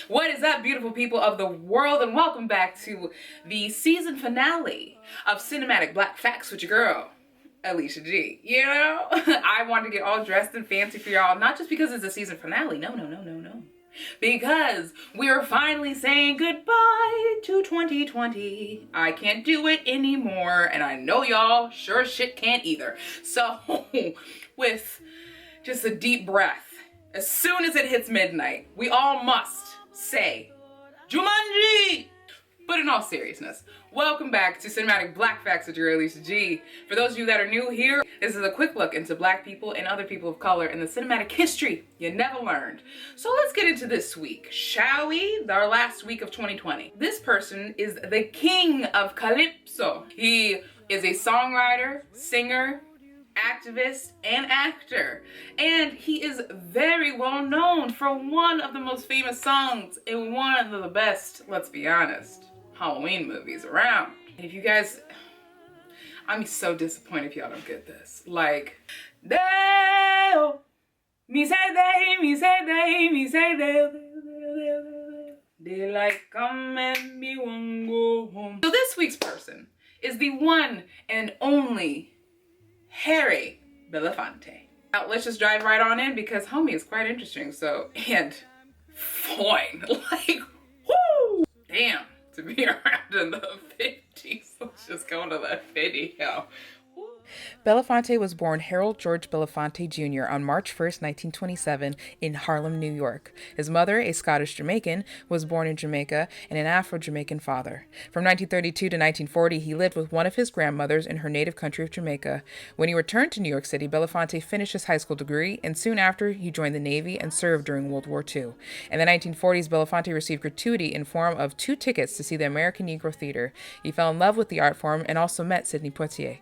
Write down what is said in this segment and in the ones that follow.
What is up, beautiful people of the world, and welcome back to the season finale of Cinematic Black Facts with your girl, Alicia G. You know, I wanted to get all dressed and fancy for y'all, not just because it's a season finale, no. Because we're finally saying goodbye to 2020. I can't do it anymore, and I know y'all sure as shit can't either. So, with just a deep breath, as soon as it hits midnight, we all must say, Jumanji! But in all seriousness, welcome back to Cinematic Black Facts with your Alicia G. For those of you that are new here, this is a quick look into Black people and other people of color in the cinematic history you never learned. So let's get into this week, shall we? Our last week of 2020. This person is the king of Calypso. He is a songwriter, singer, activist, and actor, and he is very well known for one of the most famous songs in one of the best, let's be honest, Halloween movies around. And if you guys, I'm so disappointed if y'all don't get this. Like, Deo, me say they like come and me won't go home. So this week's person is the one and only Harry Belfonte. Now, let's just dive right on in because homie is quite interesting. So, and fine, like, whoo, damn, to be around in the 50s. Let's just go into that video. Belfonte was born Harold George Belfonte Jr. on March 1st, 1927 in Harlem, New York. His mother, a Scottish Jamaican, was born in Jamaica and an Afro-Jamaican father. From 1932 to 1940, he lived with one of his grandmothers in her native country of Jamaica. When he returned to New York City, Belfonte finished his high school degree, and soon after, he joined the Navy and served during World War II. In the 1940s, Belfonte received gratuity in form of 2 tickets to see the American Negro Theater. He fell in love with the art form and also met Sidney Poitier.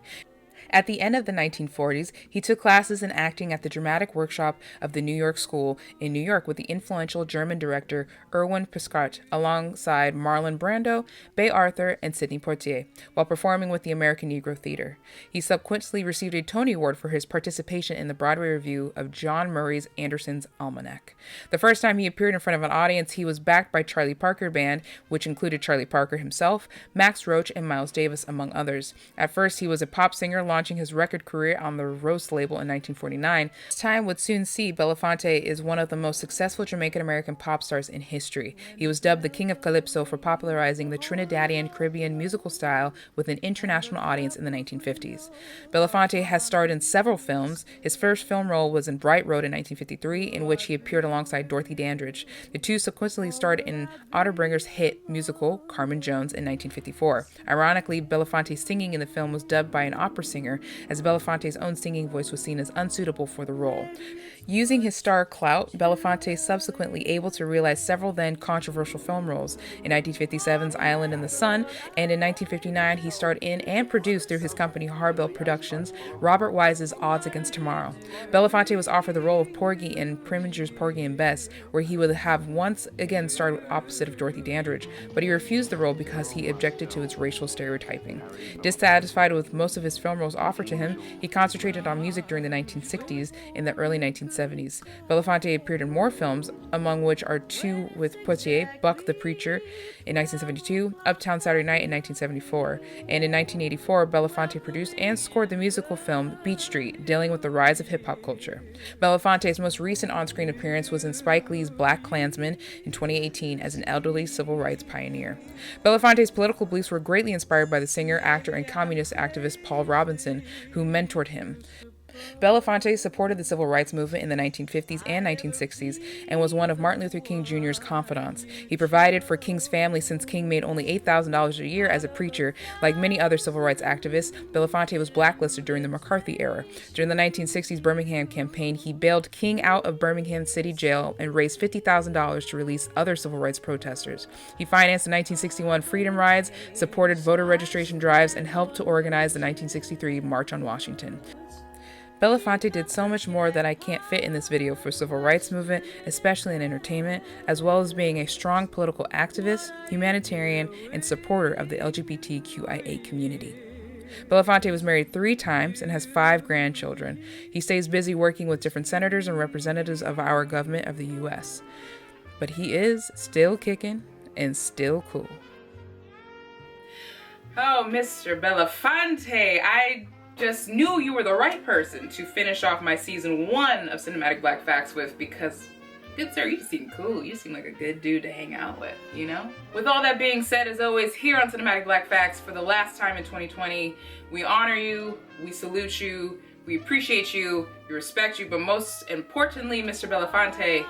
At the end of the 1940s, he took classes in acting at the dramatic workshop of the New York School in New York with the influential German director Erwin Piscart, alongside Marlon Brando, Bea Arthur, and Sidney Poitier, while performing with the American Negro Theater. He subsequently received a Tony Award for his participation in the Broadway review of John Murray's Anderson's Almanac. The first time he appeared in front of an audience, he was backed by Charlie Parker Band, which included Charlie Parker himself, Max Roach, and Miles Davis, among others. At first, he was a pop singer, launching his record career on the Roast label in 1949. This time would soon see Belfonte is one of the most successful Jamaican-American pop stars in history. He was dubbed the King of Calypso for popularizing the Trinidadian Caribbean musical style with an international audience in the 1950s. Belfonte has starred in several films. His first film role was in Bright Road in 1953, in which he appeared alongside Dorothy Dandridge. The two subsequently starred in Otterbringer's hit musical Carmen Jones in 1954. Ironically, Belfonte's singing in the film was dubbed by an opera singer, as Belfonte's own singing voice was seen as unsuitable for the role. Using his star clout, Belfonte subsequently able to realize several then controversial film roles. In 1957's Island in the Sun, and in 1959 he starred in and produced through his company Harbell Productions, Robert Wise's Odds Against Tomorrow. Belfonte was offered the role of Porgy in Preminger's Porgy and Bess, where he would have once again starred opposite of Dorothy Dandridge, but he refused the role because he objected to its racial stereotyping. Dissatisfied with most of his film roles offered to him, he concentrated on music during the 1960s and the early 1970s. Belfonte appeared in more films, among which are 2 with Poitier, Buck the Preacher in 1972, Uptown Saturday Night in 1974, and in 1984, Belfonte produced and scored the musical film Beach Street, dealing with the rise of hip-hop culture. Belfonte's most recent on-screen appearance was in Spike Lee's Black Klansman in 2018 as an elderly civil rights pioneer. Belfonte's political beliefs were greatly inspired by the singer, actor, and communist activist Paul Robinson, who mentored him. Belfonte supported the civil rights movement in the 1950s and 1960s and was one of Martin Luther King Jr.'s confidants. He provided for King's family since King made only $8,000 a year as a preacher. Like many other civil rights activists, Belfonte was blacklisted during the McCarthy era. During the 1960s Birmingham campaign, he bailed King out of Birmingham City Jail and raised $50,000 to release other civil rights protesters. He financed the 1961 Freedom Rides, supported voter registration drives, and helped to organize the 1963 March on Washington. Belfonte did so much more that I can't fit in this video for civil rights movement, especially in entertainment, as well as being a strong political activist, humanitarian, and supporter of the LGBTQIA community. Belfonte was married 3 times and has 5 grandchildren. He stays busy working with different senators and representatives of our government of the U.S. but he is still kicking and still cool. Oh, Mr. Belfonte, I just knew you were the right person to finish off my season 1 of Cinematic Black Facts with, because, good sir, you seem cool. You seem like a good dude to hang out with, you know? With all that being said, as always, here on Cinematic Black Facts, for the last time in 2020, we honor you, we salute you, we appreciate you, we respect you, but most importantly, Mr. Belfonte,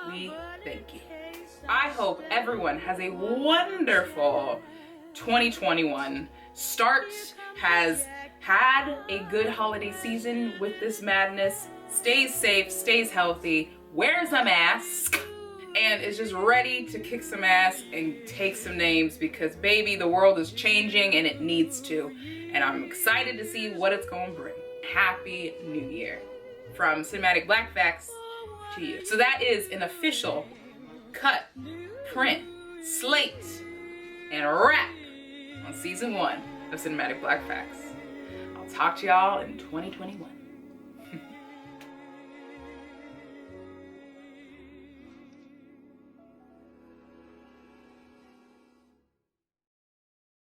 we thank you. I hope everyone has a wonderful 2021. Has had a good holiday season with this madness, stays safe, stays healthy, wears a mask, and is just ready to kick some ass and take some names, because baby, the world is changing and it needs to. And I'm excited to see what it's gonna bring. Happy New Year from Cinematic Black Facts to you. So that is an official cut, print, slate, and wrap on season 1 of Cinematic Black Facts. I'll talk to y'all in 2021.